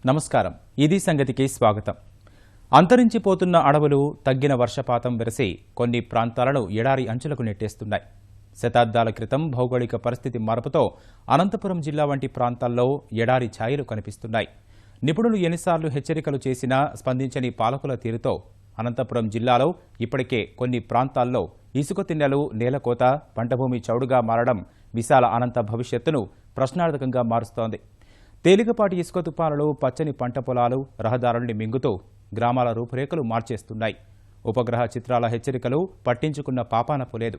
నమస్కారం. ఇది సంగతికి స్వాగతం. అంతరించిపోతున్న అడవులు, తగ్గిన వర్షపాతం వెరసి కొన్ని ప్రాంతాలను ఎడారి అంచులకు నెట్టేస్తున్నాయి. శతాబ్దాల క్రితం భౌగోళిక పరిస్థితి మార్పుతో అనంతపురం జిల్లా వంటి ప్రాంతాల్లో ఎడారి ఛాయలు కనిపిస్తున్నాయి. నిపుణులు ఎన్నిసార్లు హెచ్చరికలు చేసినా స్పందించని పాలకుల తీరుతో అనంతపురం జిల్లాలో ఇప్పటికే కొన్ని ప్రాంతాల్లో ఇసుక తిన్నెలు, నేలకోత, పంటభూమి చౌడుగా మారడం విశాల అనంత భవిష్యత్తును ప్రశ్నార్థకంగా మారుస్తోంది. తేలికపాటి ఇసుక తుపానులు, పచ్చని పంట పొలాలు, రహదారుల్ని మింగుతూ గ్రామాల రూపురేఖలు మార్చేస్తున్నాయి. ఉపగ్రహ చిత్రాల హెచ్చరికలు పట్టించుకున్న పాపాన పోలేదు.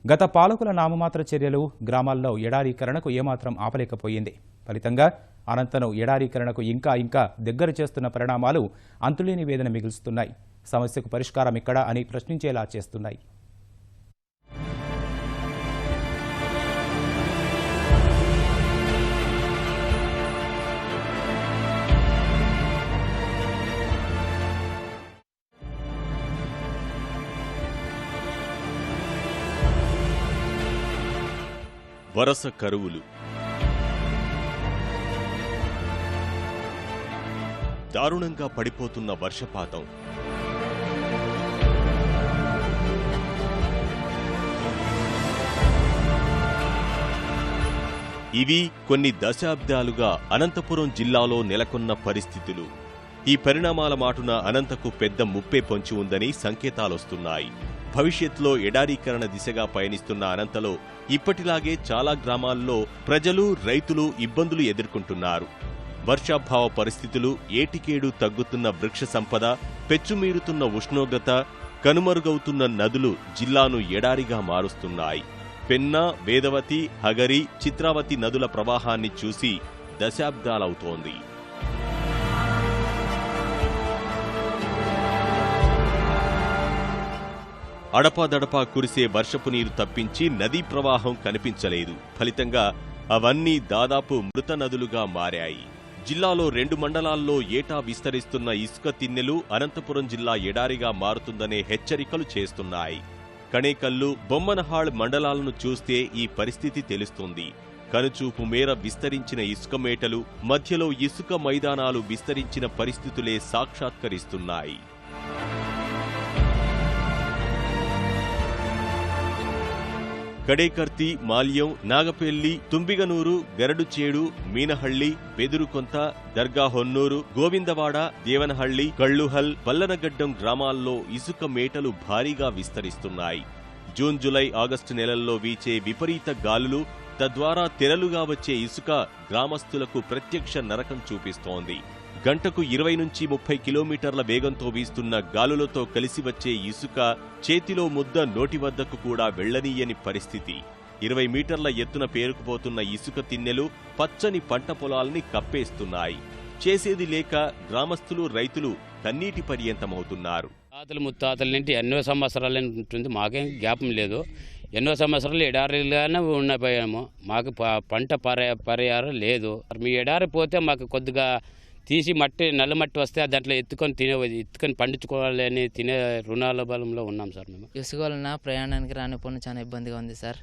గత పాలకుల నామమాత్ర చర్యలు గ్రామాల్లో ఎడారీకరణకు ఏమాత్రం ఆపలేకపోయింది. ఫలితంగా అనంతను ఎడారీకరణకు ఇంకా దగ్గర చేస్తున్న పరిణామాలు అంతులేని వేదన మిగులుస్తున్నాయి. సమస్యకు పరిష్కారం ఎక్కడా అని ప్రశ్నించేలా చేస్తున్నాయి. వరస కరువులు, దారుణంగా పడిపోతున్న వర్షపాతం, ఇవి కొన్ని దశాబ్దాలుగా అనంతపురం జిల్లాలో నెలకొన్న పరిస్థితులు. ఈ పరిణామాల మాటున అనంతకు పెద్ద ముప్పే పొంచి ఉందని సంకేతాలొస్తున్నాయి. భవిష్యత్తులో ఎడారీకరణ దిశగా పయనిస్తున్న అనంతలో ఇప్పటిలాగే చాలా గ్రామాల్లో ప్రజలు, రైతులు ఇబ్బందులు ఎదుర్కొంటున్నారు. వర్షాభావ పరిస్థితులు, ఏటికేడు తగ్గుతున్న వృక్ష సంపద, పెచ్చుమీరుతున్న ఉష్ణోగ్రత, కనుమరుగవుతున్న నదులు జిల్లాను ఎడారిగా మారుస్తున్నాయి. పెన్నా, వేదవతి, హగరి, చిత్రావతి నదుల ప్రవాహాన్ని చూసి దశాబ్దాలవుతోంది. అడపాదడపా కురిసే వర్షపు నీరు తప్పించి నదీ ప్రవాహం కనిపించలేదు. ఫలితంగా అవన్నీ దాదాపు మృత నదులుగా మారాయి. జిల్లాలో 2 మండలాల్లో ఏటా విస్తరిస్తున్న ఇసుక తిన్నెలు అనంతపురం జిల్లా ఎడారిగా మారుతుందనే హెచ్చరికలు చేస్తున్నాయి. కణేకల్లు, బొమ్మనహాళ్ మండలాలను చూస్తే ఈ పరిస్థితి తెలుస్తుంది. కనుచూపు మేర విస్తరించిన ఇసుక మేటలు, మధ్యలో ఇసుక మైదానాలు విస్తరించిన పరిస్థితులే సాక్షాత్కరిస్తున్నాయి. కడేకర్తి, మాల్యం, నాగపెల్లి, తుంబిగనూరు, గరడుచేడు, మీనహళ్లి, బెదురుకొంత, దర్గా హొన్నూరు, గోవిందవాడ, దేవనహళ్లి, కళ్లుహల్, పల్లనగడ్డం గ్రామాల్లో ఇసుక మేటలు భారీగా విస్తరిస్తున్నాయి. జూన్, జులై, ఆగస్టు నెలల్లో వీచే విపరీత గాలులు, తద్వారా తెరలుగా వచ్చే ఇసుక గ్రామస్తులకు ప్రత్యక్ష నరకం చూపిస్తోంది. గంటకు 20 నుంచి 30 కిలోమీటర్ల వేగంతో వీస్తున్న గాలులతో కలిసి వచ్చే ఇసుక చేతిలో ముద్ద నోటి వద్దకు కూడా వెళ్లనీయని పరిస్థితి. 20 మీటర్ల ఎత్తున పేరుకుపోతున్న ఇసుక తిన్నెలు పచ్చని పంట పొలాల్ని కప్పేస్తున్నాయి. చేసేది లేక గ్రామస్తులు, రైతులు కన్నీటి పర్యంతమవుతున్నారు. తాతలు ముత్తాతల నుండి ఎన్నో సంవత్సరాలు ఉంటుంది. మాకేం జ్ఞాపం లేదు. ఎన్నో సంవత్సరాలు ఎడారిగానే ఉండిపోయాము. మాకు పంట పరిహారం లేదు. మీ ఎడారి పోతే మాకు కొద్దిగా తీసి మట్టి, నల్ల మట్టి వస్తే దాంట్లో ఎత్తుకొని పండించుకోవాలని తినే రుణాల బలంలో ఉన్నాం సార్. మేము ఇసుక వలన ప్రయాణానికి రానిపోయిన చాలా ఇబ్బందిగా ఉంది సార్.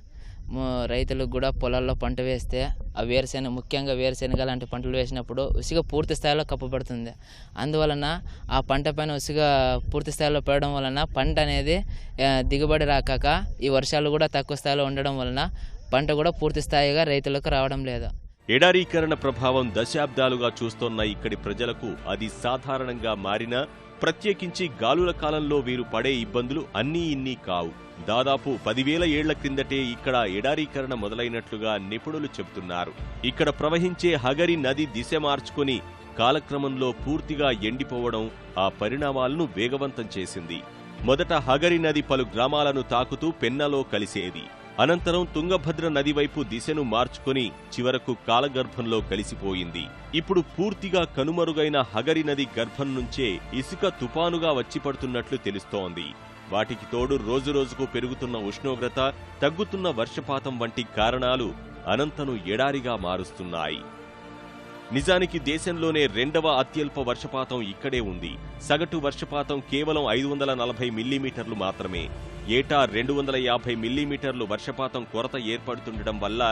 రైతులకు కూడా పొలాల్లో పంట వేస్తే ఆ వేరుశెనగ, ముఖ్యంగా వేరుశెనగ లాంటి పంటలు వేసినప్పుడు ఉసిగ పూర్తి స్థాయిలో కప్పబడుతుంది. అందువలన ఆ పంట పైన ఉసిగ పూర్తి స్థాయిలో పడడం వలన పంట అనేది దిగుబడి రాకాక ఈ వర్షాలు కూడా తక్కువ స్థాయిలో ఉండడం వలన పంట కూడా పూర్తి స్థాయిగా రైతులకు రావడం లేదు. ఎడారీకరణ ప్రభావం దశాబ్దాలుగా చూస్తోన్న ఇక్కడి ప్రజలకు అది సాధారణంగా మారినా, ప్రత్యేకించి గాలుల కాలంలో వీరు పడే ఇబ్బందులు అన్నీ ఇన్నీ కావు. దాదాపు 10,000 ఏళ్ల క్రిందటే ఇక్కడ ఎడారీకరణ మొదలైనట్లుగా నిపుణులు చెబుతున్నారు. ఇక్కడ ప్రవహించే హగరి నది దిశ మార్చుకుని కాలక్రమంలో పూర్తిగా ఎండిపోవడం ఆ పరిణామాలను వేగవంతం చేసింది. మొదట హగరి నది పలు గ్రామాలను తాకుతూ పెన్నాలో కలిసేది. అనంతరం తుంగభద్ర నది వైపు దిశను మార్చుకుని చివరకు కాలగర్భంలో కలిసిపోయింది. ఇప్పుడు పూర్తిగా కనుమరుగైన హగరి నది గర్భం నుంచే ఇసుక తుపానుగా వచ్చిపడుతున్నట్లు తెలుస్తోంది. వాటికి తోడు రోజురోజుకు పెరుగుతున్న ఉష్ణోగ్రత, తగ్గుతున్న వర్షపాతం వంటి కారణాలు అనంతను ఎడారిగా మారుస్తున్నాయి. నిజానికి దేశంలోనే 2వ అత్యల్ప వర్షపాతం ఇక్కడే ఉంది. సగటు వర్షపాతం కేవలం 540 మిల్లీమీటర్లు మాత్రమే. ఏటా 250 మిల్లీమీటర్లు వర్షపాతం కొరత ఏర్పడుతుండడం వల్ల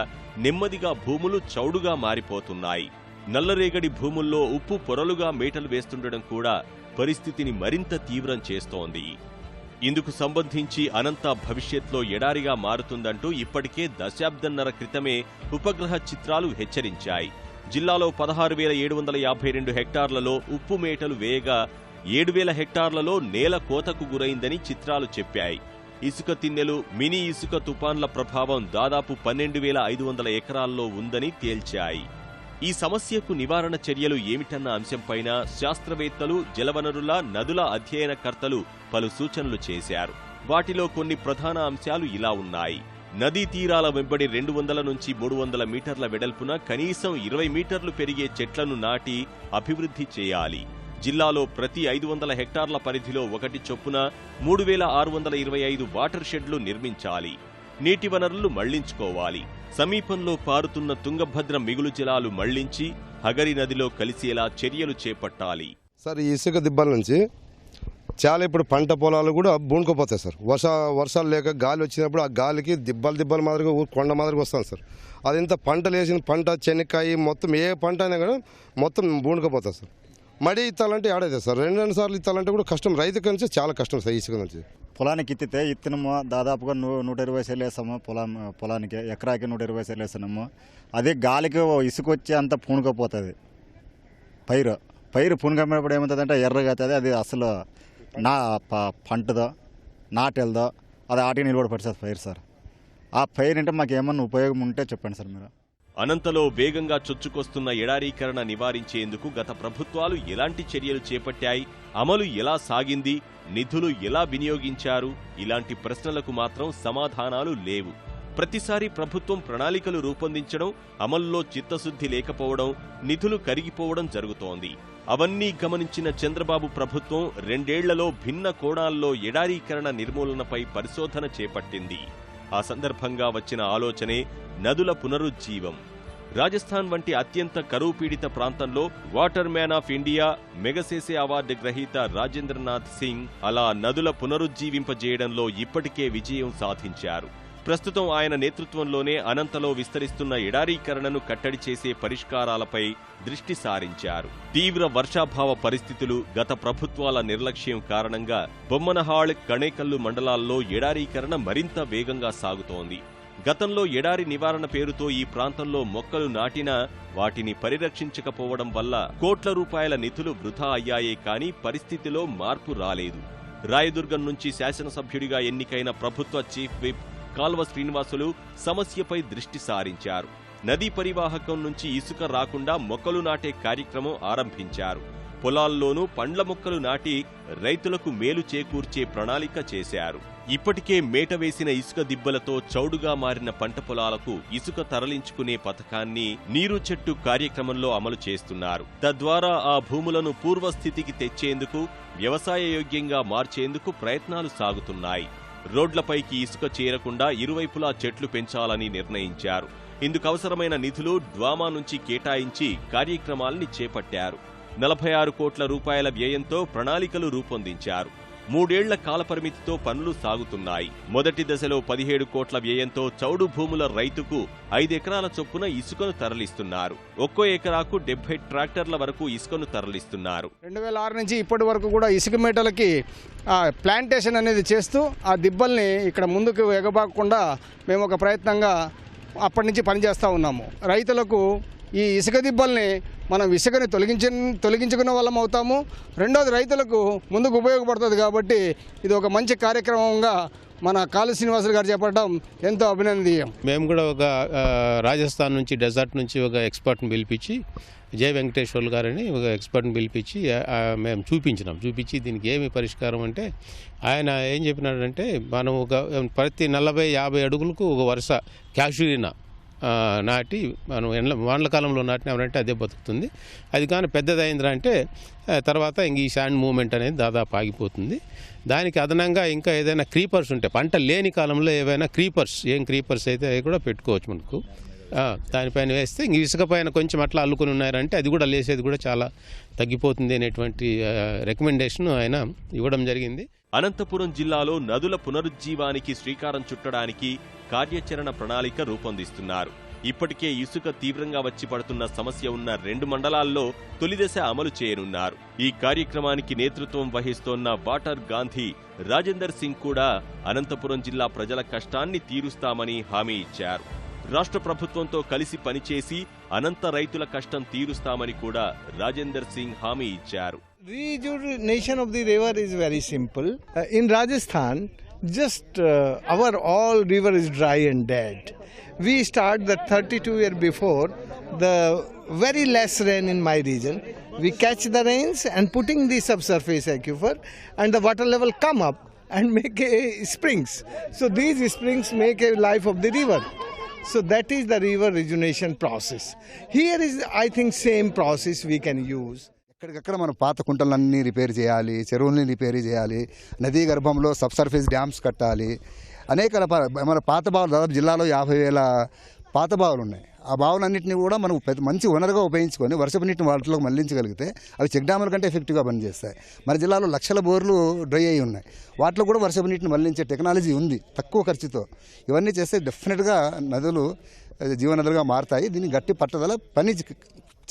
నెమ్మదిగా భూములు చౌడుగా మారిపోతున్నాయి. నల్లరేగడి భూముల్లో ఉప్పు పొరలుగా మేటలు వేస్తుండడం కూడా పరిస్థితిని మరింత తీవ్రం చేస్తోంది. ఇందుకు సంబంధించి అనంత భవిష్యత్లో ఎడారిగా మారుతుందంటూ ఇప్పటికే దశాబ్దన్నర క్రితమే ఉపగ్రహ చిత్రాలు హెచ్చరించాయి. జిల్లాలో 16,752 హెక్టార్లలో ఉప్పు మేటలు వేయగా 7,000 హెక్టార్లలో నేల కోతకు గురైందని చిత్రాలు చెప్పాయి. ఇసుక తిన్నెలు, మినీ ఇసుక తుపాన్ల ప్రభావం దాదాపు 12,500 ఎకరాల్లో ఉందని తేల్చాయి. ఈ సమస్యకు నివారణ చర్యలు ఏమిటన్న అంశంపైన శాస్త్రవేత్తలు, జలవనరుల, నదుల అధ్యయనకర్తలు పలు సూచనలు చేశారు. వాటిలో కొన్ని ప్రధాన అంశాలు ఇలా ఉన్నాయి. నదీ తీరాల వెంబడి 200 నుంచి 300 మీటర్ల వెడల్పున కనీసం 20 మీటర్లు పెరిగే చెట్లను నాటి అభివృద్ధి చేయాలి. జిల్లాలో ప్రతి 500 హెక్టార్ల పరిధిలో ఒకటి చొప్పున 3,625 వాటర్ షెడ్లు నిర్మించాలి. నీటి వనరులు మళ్లించుకోవాలి. సమీపంలో పారుతున్న తుంగభద్ర మిగులు జలాలు మళ్లించి హగరి నదిలో కలిసేలా చర్యలు చేపట్టాలి. సార్, ఈ ఇసుక దిబ్బల నుంచి చాలా ఇప్పుడు పంట పొలాలు కూడా బూనుకుపోతాయి సార్. వర్షాలు లేక గాలి వచ్చినప్పుడు ఆ గాలికి దిబ్బల మాదిరిగా కొండ మాదిరిగా వస్తుంది సార్. అది ఇంత పంటలు వేసిన పంట, చెనక్కాయ, మొత్తం ఏ పంట అయినా కానీ మొత్తం బూనుకుపోతుంది సార్. మడి ఇత్తాలంటే ఆడైతే సార్ 2 సార్లు ఇత్తాలంటే కూడా కష్టం. రైతుకి నుంచి చాలా కష్టం సార్ ఇసుక నుంచి. పొలానికి ఇత్తితే ఇత్తనము దాదాపుగా 120 సేలు వేస్తాము. పొలానికి ఎకరాకి 120 సేలు వేస్తున్నాము. అదే గాలికి ఇసుక వచ్చి అంత పూనుకపోతుంది. పైరు పూనుకపోయినప్పుడు ఏమవుతుందంటే ఎర్రగా అవుతుంది. అది అసలు పంటదో నాటెలదో అది ఆటికి నిలబడిపడుతుంది పైరు సార్. ఆ పైరు అంటే మాకు ఏమన్నా ఉపయోగం ఉంటే చెప్పండి సార్ మీరు. అనంతలో వేగంగా చొచ్చుకొస్తున్న ఎడారీకరణ నివారించేందుకు గత ప్రభుత్వాలు ఎలాంటి చర్యలు చేపట్టాయి, అమలు ఎలా సాగింది, నిధులు ఎలా వినియోగించారు, ఇలాంటి ప్రశ్నలకు మాత్రం సమాధానాలు లేవు. ప్రతిసారి ప్రభుత్వం ప్రణాళికలు రూపొందించడం, అమల్లో చిత్తశుద్ధి లేకపోవడం, నిధులు కరిగిపోవడం జరుగుతోంది. అవన్నీ గమనించిన చంద్రబాబు ప్రభుత్వం 2 ఏళ్లలో భిన్న కోణాల్లో ఎడారీకరణ నిర్మూలనపై పరిశోధన చేపట్టింది. ఆ సందర్భంగా వచ్చిన ఆలోచనే నదుల పునరుజ్జీవం. రాజస్థాన్ వంటి అత్యంత కరువు పీడిత ప్రాంతంలో water man of India, Magsaysay award గ్రహీత రాజేంద్రనాథ్ సింగ్ అలా నదుల పునరుజ్జీవింపజేయడంలో ఇప్పటికే విజయం సాధించారు. ప్రస్తుతం ఆయన నేతృత్వంలోనే అనంతలో విస్తరిస్తున్న ఎడారీకరణను కట్టడి చేసే పరిష్కారాలపై దృష్టి సారించారు. తీవ్ర వర్షాభావ పరిస్థితులు, గత ప్రభుత్వాల నిర్లక్ష్యం కారణంగా బొమ్మనహాళ్, కణేకల్లు మండలాల్లో ఎడారీకరణ మరింత వేగంగా సాగుతోంది. గతంలో ఎడారి నివారణ పేరుతో ఈ ప్రాంతంలో మొక్కలు నాటినా వాటిని పరిరక్షించకపోవడం వల్ల కోట్ల రూపాయల నిధులు వృధా అయ్యాయే కానీ పరిస్థితిలో మార్పు రాలేదు. రాయదుర్గం నుంచి శాసనసభ్యుడిగా ఎన్నికైన ప్రభుత్వ చీఫ్ విప్ కాల్వ శ్రీనివాసులు సమస్యపై దృష్టి సారించారు. నదీ పరివాహకం నుంచి ఇసుక రాకుండా మొక్కలు నాటే కార్యక్రమం ఆరంభించారు. పొలాల్లోనూ పండ్ల మొక్కలు నాటి రైతులకు మేలు చేకూర్చే ప్రణాళిక చేశారు. ఇప్పటికే మేట వేసిన ఇసుక దిబ్బలతో చౌడుగా మారిన పంట పొలాలకు ఇసుక తరలించుకునే పథకాన్ని నీరు చెట్టు కార్యక్రమంలో అమలు చేస్తున్నారు. తద్వారా ఆ భూములను పూర్వస్థితికి తెచ్చేందుకు, వ్యవసాయ యోగ్యంగా మార్చేందుకు ప్రయత్నాలు సాగుతున్నాయి. రోడ్లపైకి ఇసుక చేరకుండా ఇరువైపులా చెట్లు పెంచాలని నిర్ణయించారు. ఇందుకు అవసరమైన నిధులు డ్వామా నుంచి కేటాయించి కార్యక్రమాల్ని చేపట్టారు. 46 కోట్ల రూపాయల వ్యయంతో ప్రణాళికలు రూపొందించారు. 3 ఏళ్ల కాలపరిమితితో పనులు సాగుతున్నాయి. మొదటి దశలో 17 కోట్ల వ్యయంతో చౌడు భూముల రైతుకు 5 ఎకరాల చొప్పున ఇసుకను తరలిస్తున్నారు. ఒక్కో ఎకరాకు 70 ట్రాక్టర్ల వరకు ఇసుకను తరలిస్తున్నారు. 2006 నుంచి ఇప్పటి వరకు కూడా ఇసుక మేటలకి ప్లాంటేషన్ అనేది చేస్తూ ఆ దిబ్బల్ని ఇక్కడ ముందుకు ఎగబాకుండా మేము ఒక ప్రయత్నంగా అప్పటి నుంచి పనిచేస్తూ ఉన్నాము. రైతులకు ఈ ఇసుక దిబ్బల్ని మనం ఇసుకని తొలగించుకునే వాళ్ళం అవుతాము. రెండోది రైతులకు ముందుకు ఉపయోగపడుతుంది. కాబట్టి ఇది ఒక మంచి కార్యక్రమంగా మన కాళీ శ్రీనివాసులు గారు చెప్పడం ఎంతో అభినందనీయం. మేము కూడా ఒక రాజస్థాన్ నుంచి డెజర్ట్ నుంచి ఒక ఎక్స్పర్ట్ని పిలిపించి, జయ వెంకటేశ్వర్లు గారని ఒక ఎక్స్పర్ట్ని పిలిపించి మేము చూపించి దీనికి ఏమి పరిష్కారం అంటే ఆయన ఏం చెప్పినాడంటే మనం ఒక ప్రతి 40-50 అడుగులకు ఒక వరుస క్యాషురీనా నాటి మనం వానకాలంలో నాటినామంటే అదే బతుకుతుంది. అది కానీ పెద్దదైందిరా అంటే తర్వాత ఇంక ఈ శాండ్ మూవ్మెంట్ అనేది దాదాపు ఆగిపోతుంది. దానికి అదనంగా ఇంకా ఏదైనా క్రీపర్స్ ఉంటే పంట లేని కాలంలో ఏవైనా క్రీపర్స్ అయితే అవి కూడా పెట్టుకోవచ్చు మనకు. దానిపైన వేస్తే ఇంక ఇసుక పైన కొంచెం అట్లా అల్లుకొని ఉన్నారంటే అది కూడా లేసేది కూడా చాలా తగ్గిపోతుంది అనేటువంటి రికమెండేషన్ ఆయన ఇవ్వడం జరిగింది. అనంతపురం జిల్లాలో నదుల పునరుజ్జీవానికి శ్రీకారం చుట్టడానికి కార్యాచరణ ప్రణాళిక రూపొందిస్తున్నారు. ఇప్పటికే ఇసుక తీవ్రంగా వచ్చి పడుతున్న సమస్య ఉన్న 2 మండలాల్లో తొలిదశ అమలు చేయనున్నారు. ఈ కార్యక్రమానికి నేతృత్వం వహిస్తోన్న వాటర్ గాంధీ రాజేందర్ సింగ్ కూడా అనంతపురం జిల్లా ప్రజల కష్టాన్ని తీరుస్తామని హామీ ఇచ్చారు. రాష్ట్ర ప్రభుత్వంతో కలిసి పనిచేసి అనంత రైతుల కష్టం తీరుస్తామని కూడా రాజేందర్ సింగ్ హామీ ఇచ్చారు. Rejuvenation of the river is very simple. In Rajasthan, just our all river is dry and dead. We start the 32 year before the very less rain in my region. We catch the rains and putting the subsurface aquifer and the water level come up and make springs. So these springs make a life of the river. So that is the river rejuvenation process. Here is, I think, same process we can use. ఎక్కడికక్కడ మన పాత కుంటలన్నీ repair చేయాలి, చెరువుల్ని repair చేయాలి, నదీ గర్భంలో subsurface dams కట్టాలి. అనేక మన పాత బావులు దాదాపు జిల్లాలో 50,000 పాత బావులు ఉన్నాయి. ఆ బావులన్నింటినీ కూడా మనం మంచి వనరుగా ఉపయోగించుకొని వర్షపు నీటిని వాటిలోకి మళ్లించగలిగితే అవి చెక్ డ్యాముల కంటే ఎఫెక్టివ్గా పనిచేస్తాయి. మన జిల్లాలో లక్షల బోర్లు డ్రై అయి ఉన్నాయి. వాటిలో కూడా వర్షపు నీటిని మళ్లించే టెక్నాలజీ ఉంది తక్కువ ఖర్చుతో. ఇవన్నీ చేస్తే డెఫినెట్గా నదులు జీవనదులుగా మారుతాయి. దీన్ని గట్టి పట్టుదల పని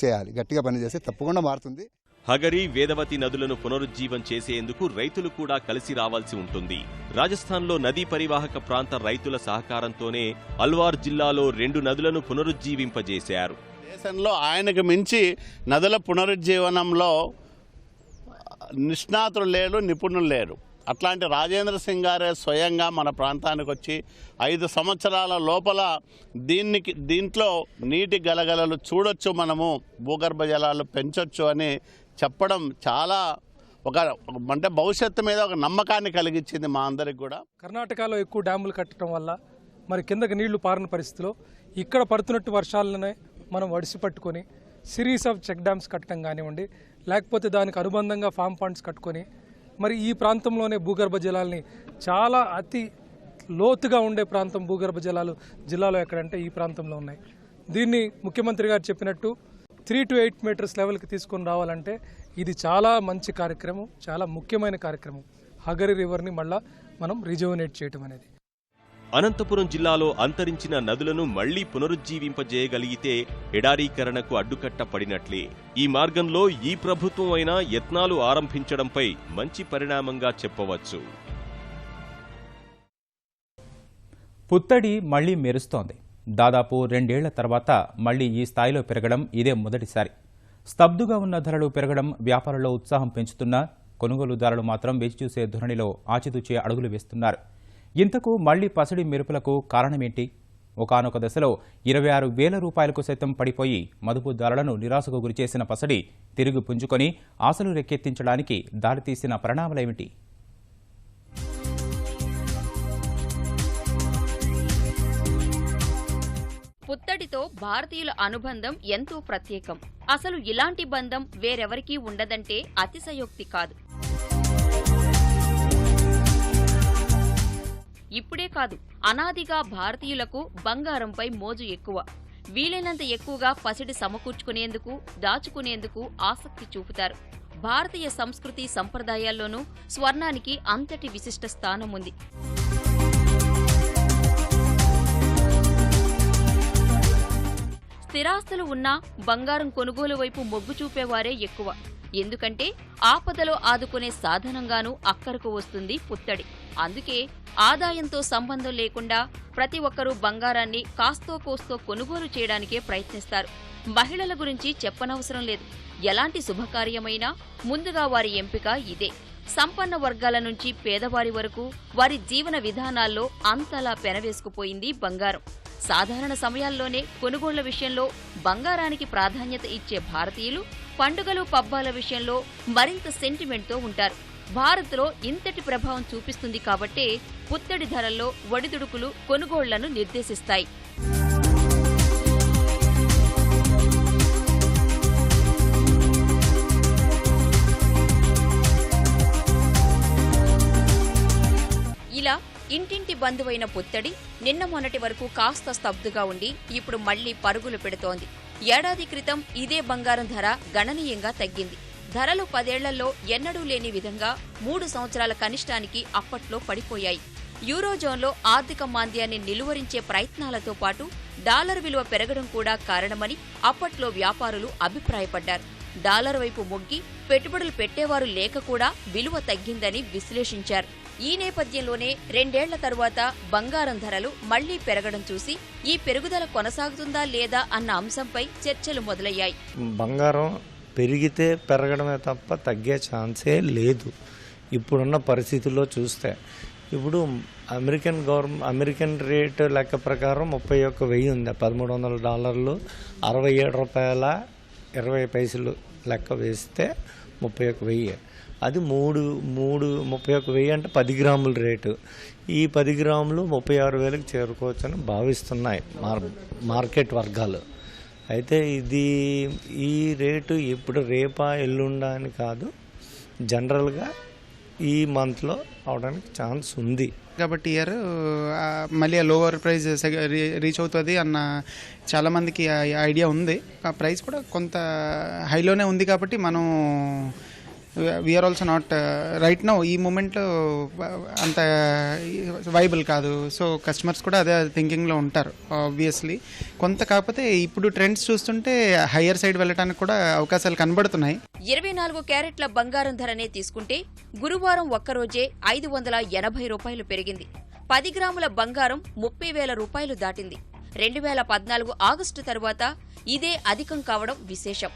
చేయాలి. గట్టిగా పని చేస్తే తప్పకుండా మారుతుంది. హగరి, వేదవతి నదులను పునరుజ్జీవం చేసేందుకు రైతులు కూడా కలిసి రావాల్సి ఉంటుంది. రాజస్థాన్లో నదీ పరివాహక ప్రాంత రైతుల సహకారంతోనే అల్వార్ జిల్లాలో 2 నదులను పునరుజ్జీవింపజేశారు. దేశంలో ఆయనకు మించి నదుల పునరుజ్జీవనంలో నిష్ణాతులు లేరు, నిపుణులు లేరు. అట్లాంటి రాజేంద్ర సింగ్ గారే స్వయంగా మన ప్రాంతానికి వచ్చి 5 సంవత్సరాల లోపల దీంట్లో నీటి గలగలలు చూడొచ్చు, మనము భూగర్భ జలాలు పెంచొచ్చు అని చెప్పడం చాలా అంటే భవిష్యత్తు మీద ఒక నమ్మకాన్ని కలిగించింది మా అందరికి కూడా. కర్ణాటకలో ఎక్కువ డ్యాములు కట్టడం వల్ల మరి కిందకి నీళ్లు పారిన పరిస్థితిలో ఇక్కడ పడుతున్నట్టు వర్షాలనే మనం వడిసి పట్టుకొని సిరీస్ ఆఫ్ చెక్ డ్యామ్స్ కట్టడం కానివ్వండి, లేకపోతే దానికి అనుబంధంగా ఫామ్ పాండ్స్ కట్టుకొని మరి ఈ ప్రాంతంలోనే భూగర్భ జలాల్ని చాలా అతి లోతుగా ఉండే ప్రాంతం భూగర్భ జలాలు జిల్లాలో ఎక్కడంటే ఈ ప్రాంతంలో ఉన్నాయి. దీన్ని ముఖ్యమంత్రి గారు చెప్పినట్టు 3 to 8 మీటర్స్ లెవెల్కి తీసుకొని రావాలంటే ఇది చాలా మంచి కార్యక్రమం, చాలా ముఖ్యమైన కార్యక్రమం. హగరి రివర్ని మళ్ళా మనం రిజువనేట్ చేయటం అనేది. అనంతపురం జిల్లాలో అంతరించిన నదులను మళ్లీ పునరుజ్జీవింపజేయగలిగితే ఎడారీకరణకు అడ్డుకట్ట పడినట్లే. ఈ మార్గంలో ఈ ప్రభుత్వం అయినా యత్నాలు ఆరంభించడంపై మంచి పరిణామంగా చెప్పవచ్చు. పుత్తడి మళ్లీ మెరుస్తోంది. దాదాపు 2 ఏళ్ల తర్వాత మళ్లీ ఈ స్థాయిలో పెరగడం ఇదే మొదటిసారి. స్తబ్దుగా ఉన్న ధరలు పెరగడం వ్యాపారంలో ఉత్సాహం పెంచుతున్నా కొనుగోలుదారులు మాత్రం వేచిచూసే ధోరణిలో ఆచితూచే అడుగులు వేస్తున్నారు. ఇంతకు మళ్లీ పసిడి మెరుపులకు కారణమేంటి? ఒకానొక దశలో 26,000 రూపాయలకు సైతం పడిపోయి మదుపుదారులను నిరాశకు గురిచేసిన పసిడి తిరిగి పుంజుకొని ఆశలు రెక్కెత్తించడానికి దారితీసిన పరిణామాలేమిటి? పుత్తడితో భారతీయుల అనుబంధం ఎంతో ప్రత్యేకం. అసలు ఇలాంటి బంధం వేరెవరికీ ఉండదంటే అతిశయోక్తి కాదు. ఇప్పుడే కాదు, అనాదిగా భారతీయులకు బంగారంపై మోజు ఎక్కువ. వీలైనంత ఎక్కువగా పసిడి సమకూర్చుకునేందుకు, దాచుకునేందుకు ఆసక్తి చూపుతారు. భారతీయ సంస్కృతి సంప్రదాయాల్లోనూ స్వర్ణానికి అంతటి విశిష్ట స్థానం ఉంది. స్థిరాస్తులు ఉన్నా బంగారం కొనుగోలు వైపు మొగ్గు చూపేవారే ఎక్కువ. ఎందుకంటే ఆపదలో ఆదుకునే సాధనంగానూ అక్కరకు వస్తుంది పుత్తడి. అందుకే ఆదాయంతో సంబంధం లేకుండా ప్రతి ఒక్కరూ బంగారాన్ని కాస్తో కోస్తో కొనుగోలు చేయడానికే ప్రయత్నిస్తారు. మహిళల గురించి చెప్పనవసరం లేదు. ఎలాంటి శుభకార్యమైనా ముందుగా వారి ఎంపిక ఇదే. సంపన్న వర్గాల నుంచి పేదవారి వరకు వారి జీవన విధానాల్లో అంతలా పెనవేసుకుపోయింది బంగారం. సాధారణ సమయాల్లోనే కొనుగోళ్ల విషయంలో బంగారానికి ప్రాధాన్యత ఇచ్చే భారతీయులు పండుగలు పబ్బాల విషయంలో మరింత సెంటిమెంట్తో ఉంటారు. భారత్లో ఇంతటి ప్రభావం చూపిస్తుంది కాబట్టే పుత్తడి ధరల్లో ఒడిదుడుకులు కొనుగోళ్లను నిర్దేశిస్తాయి. ఇలా ఇంటింటి బంధువైన పుత్తడి నిన్న మొన్నటి వరకు కాస్త స్తబ్దుగా ఉండి ఇప్పుడు మళ్లీ పరుగులు పెడుతోంది. ఏడాది క్రితం ఇదే బంగారం ధర గణనీయంగా తగ్గింది. ధరలు 10 ఏళ్లలో ఎన్నడూ లేని విధంగా 3 సంవత్సరాల కనిష్టానికి అప్పట్లో పడిపోయాయి. యూరోజోన్లో ఆర్థిక మాంద్యాన్ని నిలువరించే ప్రయత్నాలతో పాటు డాలర్ విలువ పెరగడం కూడా కారణమని అప్పట్లో వ్యాపారులు అభిప్రాయపడ్డారు. డాలర్ వైపు మొగ్గి పెట్టుబడులు పెట్టేవారు లేక కూడా విలువ తగ్గిందని విశ్లేషించారు. ఈ నేపథ్యంలోనే 2 ఏళ్ల తరువాత బంగారం ధరలు మళ్లీ పెరగడం చూసి ఈ పెరుగుదల కొనసాగుతుందా లేదా అన్న అంశంపై చర్చలు మొదలయ్యాయి. బంగారం పెరిగితే పెరగడమే తప్ప తగ్గే ఛాన్సే లేదు ఇప్పుడున్న పరిస్థితుల్లో చూస్తే. ఇప్పుడు అమెరికన్ రేట్ లెక్క ప్రకారం 31,000 ఉంది. $1,300 $67.20 లెక్క వేస్తే 31,000. అది 31,000 అంటే 10 గ్రాముల రేటు. ఈ 10 గ్రాములు 36,000కి చేరుకోవచ్చని భావిస్తున్నాయి మార్కెట్ వర్గాలు. అయితే ఈ రేటు ఇప్పుడు రేపా ఎల్లుండా అని కాదు, జనరల్గా ఈ మంత్లో అవడానికి ఛాన్స్ ఉంది. కాబట్టి ఇయర్ మళ్ళీ లోవర్ ప్రైస్ రీచ్ అవుతుంది అన్న చాలామందికి ఐడియా ఉంది. ఆ ప్రైస్ కూడా కొంత హైలోనే ఉంది కాబట్టి మనం we are also not right now ఈ మూమెంట్లో అంత వైబుల్ కాదు. సో కస్టమర్స్ కూడా అదే థింకింగ్లో ఉంటారు ఆబ్వియస్లీ. కొంత కాకపోతే ఇప్పుడు ట్రెండ్స్ చూస్తుంటే హయ్యర్ సైడ్ వెళ్ళడానికి కూడా అవకాశాలు కనబడుతున్నాయి. 24 క్యారెట్ల బంగారం ధరనే తీసుకుంటే గురువారం ఒక్కరోజే $580 పెరిగింది. 10 గ్రాముల బంగారం 30,000 రూపాయలు దాటింది. 2014 ఆగస్టు తరువాత ఇదే అధికం కావడం విశేషం.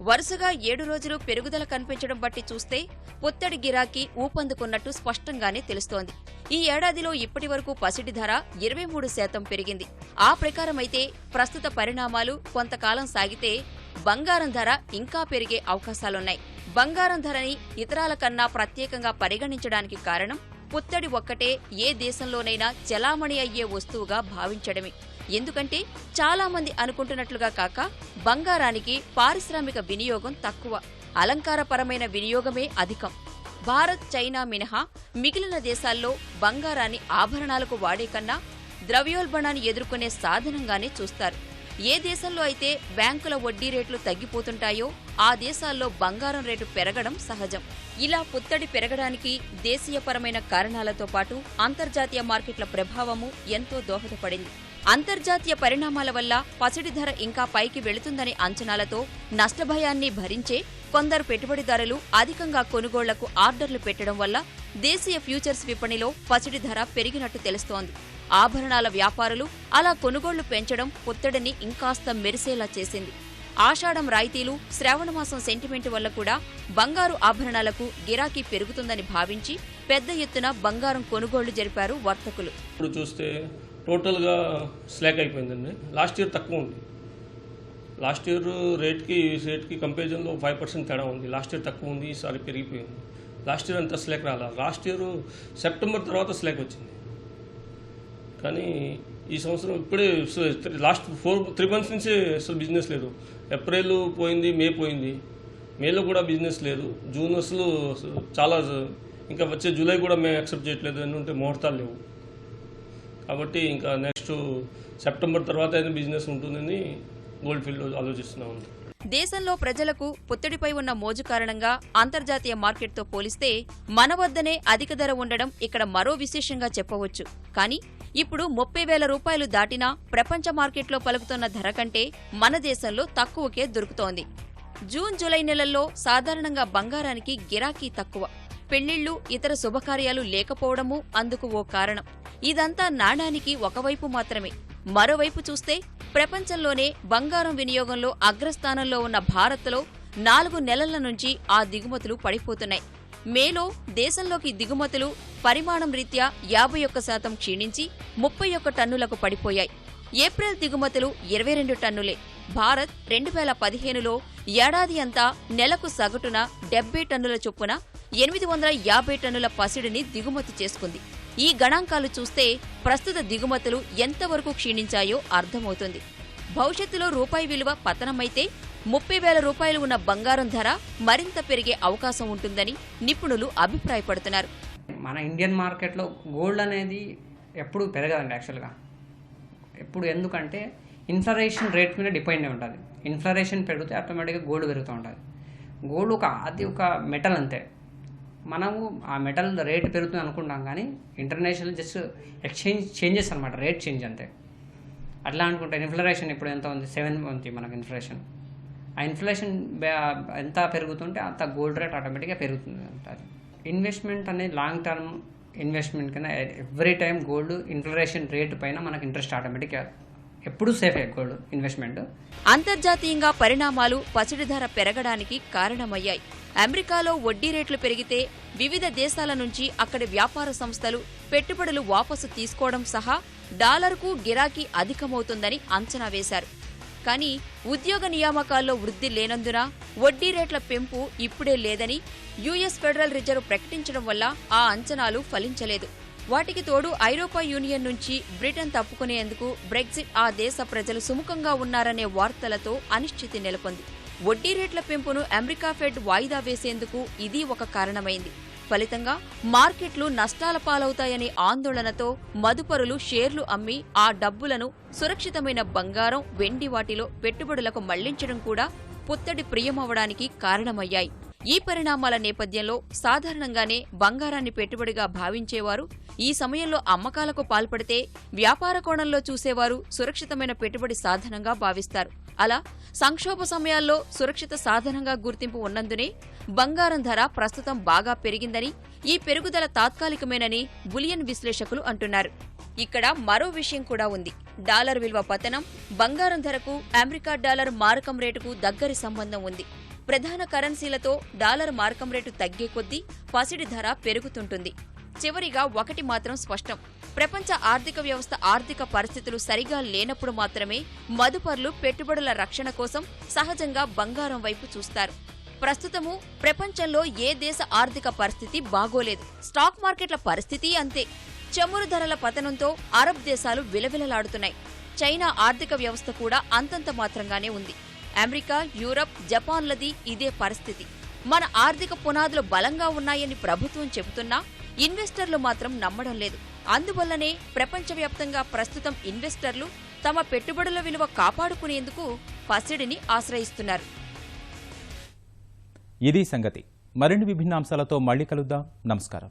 వరుసగా 7 రోజులు పెరుగుదల కనిపించడం బట్టి చూస్తే పుత్తడి గిరాకీ ఊపందుకున్నట్టు స్పష్టంగానే తెలుస్తోంది. ఈ ఏడాదిలో ఇప్పటి వరకు పసిడి ధర 23% పెరిగింది. ఆ ప్రకారమైతే ప్రస్తుత పరిణామాలు కొంతకాలం సాగితే బంగారం ధర ఇంకా పెరిగే అవకాశాలున్నాయి. బంగారం ధరని ఇతరాల కన్నా ప్రత్యేకంగా పరిగణించడానికి కారణం పుత్తడి ఒక్కటే ఏ దేశంలోనైనా చలామణి అయ్యే వస్తువుగా భావించడమే. ఎందుకంటే చాలా మంది అనుకుంటున్నట్లుగా కాక బంగారానికి పారిశ్రామిక వినియోగం తక్కువ, అలంకారపరమైన వినియోగమే అధికం. భారత్, చైనా మినహా మిగిలిన దేశాల్లో బంగారాన్ని ఆభరణాలకు వాడే కన్నా ద్రవ్యోల్బణాన్ని ఎదుర్కొనే సాధనంగానే చూస్తారు. ఏ దేశంలో అయితే బ్యాంకుల వడ్డీ రేట్లు తగ్గిపోతుంటాయో ఆ దేశాల్లో బంగారం రేటు పెరగడం సహజం. ఇలా పుత్తడి పెరగడానికి దేశీయపరమైన కారణాలతో పాటు అంతర్జాతీయ మార్కెట్ల ప్రభావము ఎంతో దోహదపడింది. అంతర్జాతీయ పరిణామాల వల్ల పసిడి ధర ఇంకా పైకి వెళుతుందనే అంచనాలతో నష్టభయాన్ని భరించే కొందరు పెట్టుబడిదారులు అధికంగా కొనుగోళ్లకు ఆర్డర్లు పెట్టడం వల్ల దేశీయ ఫ్యూచర్స్ విపణిలో పసిడి ధర పెరిగినట్టు తెలుస్తోంది. ఆభరణాల వ్యాపారులు అలా కొనుగోళ్లు పెంచడం పుత్తడిని ఇంకాస్త మెరిసేలా చేసింది. ఆషాఢం రాయితీలు, శ్రావణమాసం సెంటిమెంట్ వల్ల కూడా బంగారు ఆభరణాలకు గిరాకీ పెరుగుతుందని భావించి పెద్ద ఎత్తున బంగారం కొనుగోళ్లు జరిపారు వర్తకులు. ఇప్పుడు చూస్తే టోటల్గా స్లాక్ అయిపోయిందండి. లాస్ట్ ఇయర్ తక్కువ ఉంది. లాస్ట్ ఇయర్ రేట్కి కంపారిజన్లో 5% తేడా ఉంది. లాస్ట్ ఇయర్ తక్కువ ఉంది, ఈసారి పెరిగిపోయింది. లాస్ట్ ఇయర్ అంతా స్లాక్ రాలా. లాస్ట్ ఇయర్ సెప్టెంబర్ తర్వాత స్లాక్ వచ్చింది. కానీ ఈ సంవత్సరం ఇప్పుడే లాస్ట్ 3 మంత్స్ నుంచి అసలు బిజినెస్ లేదు. ఏప్రిల్ పోయింది, మే పోయింది. మేలో కూడా బిజినెస్ లేదు. జూన్ అసలు చాలా, ఇంకా వచ్చే జూలై కూడా మేము యాక్సెప్ట్ చేయట్లేదు. ఎందుకంటే ముహూర్తాలు లేవు. కాబట్టి ఇంకా నెక్స్ట్ సెప్టెంబర్ తర్వాత అయితే బిజినెస్ ఉంటుందని గోల్డ్ ఫీల్డ్లో ఆలోచిస్తున్నాం. దేశంలో ప్రజలకు పుత్తడిపై ఉన్న మోజు కారణంగా అంతర్జాతీయ మార్కెట్తో పోలిస్తే మన వద్దనే అధిక ధర ఉండడం ఇక్కడ మరో విశేషంగా చెప్పవచ్చు. కానీ ఇప్పుడు 30,000 రూపాయలు దాటినా ప్రపంచ మార్కెట్లో పలుకుతున్న ధర కంటే మన దేశంలో తక్కువకే దొరుకుతోంది. జూన్, జూలై నెలల్లో సాధారణంగా బంగారానికి గిరాకీ తక్కువ. పెళ్లిళ్లు, ఇతర శుభకార్యాలు లేకపోవడమూ అందుకు ఓ కారణం. ఇదంతా నాణానికి ఒకవైపు మాత్రమే. మరోవైపు చూస్తే ప్రపంచంలోనే బంగారం వినియోగంలో అగ్రస్థానంలో ఉన్న భారత్లో 4 నెలల నుంచి ఆ దిగుమతులు పడిపోతున్నాయి. మేలో దేశంలోకి దిగుమతులు పరిమాణం రీత్యా 51% క్షీణించి 31 టన్నులకు పడిపోయాయి. ఏప్రిల్ దిగుమతులు 22 టన్నులే. భారత్ 2015లో ఏడాది అంతా నెలకు సగటున 70 టన్నుల చొప్పున 850 టన్నుల పసిడిని దిగుమతి చేసుకుంది. ఈ గణాంకాలు చూస్తే ప్రస్తుత దిగుమతులు ఎంతవరకు క్షీణించాయో అర్థమవుతుంది. భవిష్యత్తులో రూపాయి విలువ పతనమైతే 30,000 రూపాయలు ఉన్న బంగారం ధర మరింత పెరిగే అవకాశం ఉంటుందని నిపుణులు అభిప్రాయపడుతున్నారు. మన ఇండియన్ మార్కెట్లో గోల్డ్ అనేది ఎప్పుడు పెరగదండి యాక్చువల్గా. ఎప్పుడు ఎందుకంటే ఇన్ఫ్లేషన్ రేట్ మీద డిపెండ్ అయి ఉంటుంది. ఇన్ఫ్లేషన్ పెరిగితే ఆటోమేటిక్గా గోల్డ్ పెరుగుతూ ఉంటుంది. గోల్డ్ ఒక మెటల్ అంతే. మనము ఆ మెటల్ రేట్ పెరుగుతుంది అనుకుంటాం, కానీ ఇంటర్నేషనల్ జస్ట్ చేంజెస్ అనమాట, రేట్ చేంజ్ అంతే. అట్లా అనుకుంటే ఇన్ఫ్లరేషన్ ఇప్పుడు ఎంత ఉంది 7 ఉంది మనకు ఇన్ఫ్లేషన్. ఆ ఇన్ఫ్లేషన్ ఎంత పెరుగుతుంటే అంత గోల్డ్ రేట్ ఆటోమేటిక్గా పెరుగుతుంది అంటారు. ఇన్వెస్ట్మెంట్ అనేది లాంగ్ టర్మ్ ఇన్వెస్ట్మెంట్ కింద every time gold inflation rate పైన మనకు ఇంట్రెస్ట్ ఆటోమేటిక్గా ఎప్పుడూ సేఫే గోల్డ్ ఇన్వెస్ట్మెంట్. అంతర్జాతీయంగా పరిణామాలు పసిడి ధర పెరగడానికి కారణమయ్యాయి. అమెరికాలో వడ్డీ రేట్లు పెరిగితే వివిధ దేశాల నుంచి అక్కడి వ్యాపార సంస్థలు పెట్టుబడులు వాపసు తీసుకోవడం సహా డాలర్కు గిరాకీ అధికమవుతుందని అంచనా వేశారు. కానీ ఉద్యోగ నియామకాల్లో వృద్ధి లేనందున వడ్డీ రేట్ల పెంపు ఇప్పుడే లేదని యుఎస్ ఫెడరల్ రిజర్వ్ ప్రకటించడం వల్ల ఆ అంచనాలు ఫలించలేదు. వాటికి తోడు ఐరోపా యూనియన్ నుంచి బ్రిటన్ తప్పుకునేందుకు బ్రెగ్జిట్ ఆ దేశ ప్రజలు సుముఖంగా ఉన్నారనే వార్తలతో అనిశ్చితి నెలకొంది. వడ్డీ రేట్ల పెంపును అమెరికా ఫెడ్ వాయిదా వేసేందుకు ఇది ఒక కారణమైంది. ఫలితంగా మార్కెట్లు నష్టాల పాలవుతాయనే ఆందోళనతో మదుపరులు షేర్లు అమ్మి ఆ డబ్బులను సురక్షితమైన బంగారం, వెండి వాటిలో పెట్టుబడులకు మళ్లించడం కూడా పుత్తడి ప్రియమవడానికి కారణమయ్యాయి. ఈ పరిణామాల నేపథ్యంలో సాధారణంగానే బంగారాన్ని పెట్టుబడిగా భావించేవారు ఈ సమయంలో అమ్మకాలకు పాల్పడితే వ్యాపార కోణంలో చూసేవారు సురక్షితమైన పెట్టుబడి సాధనంగా భావిస్తారు. అలా సంక్షోభ సమయాల్లో సురక్షిత సాధనంగా గుర్తింపు ఉన్నందునే బంగారం ధర ప్రస్తుతం బాగా పెరిగిందని, ఈ పెరుగుదల తాత్కాలికమేనని బులియన్ విశ్లేషకులు అంటున్నారు. ఇక్కడ మరో విషయం కూడా ఉంది. డాలర్ విలువ పతనం, బంగారం ధరకు అమెరికా డాలర్ మారకం రేటుకు దగ్గరి సంబంధం ఉంది. ప్రధాన కరెన్సీలతో డాలర్ మారకం రేటు తగ్గే కొద్దీ పసిడి ధర పెరుగుతుంటుంది. చివరిగా ఒకటి మాత్రం స్పష్టం. ప్రపంచ ఆర్థిక వ్యవస్థ ఆర్థిక పరిస్థితులు సరిగా లేనప్పుడు మాత్రమే మదుపర్లు పెట్టుబడుల రక్షణ కోసం సహజంగా బంగారం వైపు చూస్తారు. ప్రస్తుతము ప్రపంచంలో ఏ దేశ ఆర్థిక పరిస్థితి బాగోలేదు. స్టాక్ మార్కెట్ల పరిస్థితి అంతే. చమురు ధరల పతనంతో అరబ్ దేశాలు విలవిలలాడుతున్నాయి. చైనా ఆర్థిక వ్యవస్థ కూడా అంతంత మాత్రంగానే ఉంది. అమెరికా, యూరప్, జపాన్లది ఇదే పరిస్థితి. మన ఆర్థిక పునాదులు బలంగా ఉన్నాయని ప్రభుత్వం చెబుతున్నా ఇన్వెస్టర్లు మాత్రం నమ్మడం లేదు. అందువల్లనే ప్రపంచవ్యాప్తంగా ప్రస్తుతం ఇన్వెస్టర్లు తమ పెట్టుబడుల విలువ కాపాడుకునేందుకు పసిడిని ఆశ్రయిస్తున్నారు. ఇది సంగతి. మరిన్ని విభిన్న అంశాలతో మళ్ళీ కలుద్దాం. నమస్కారం.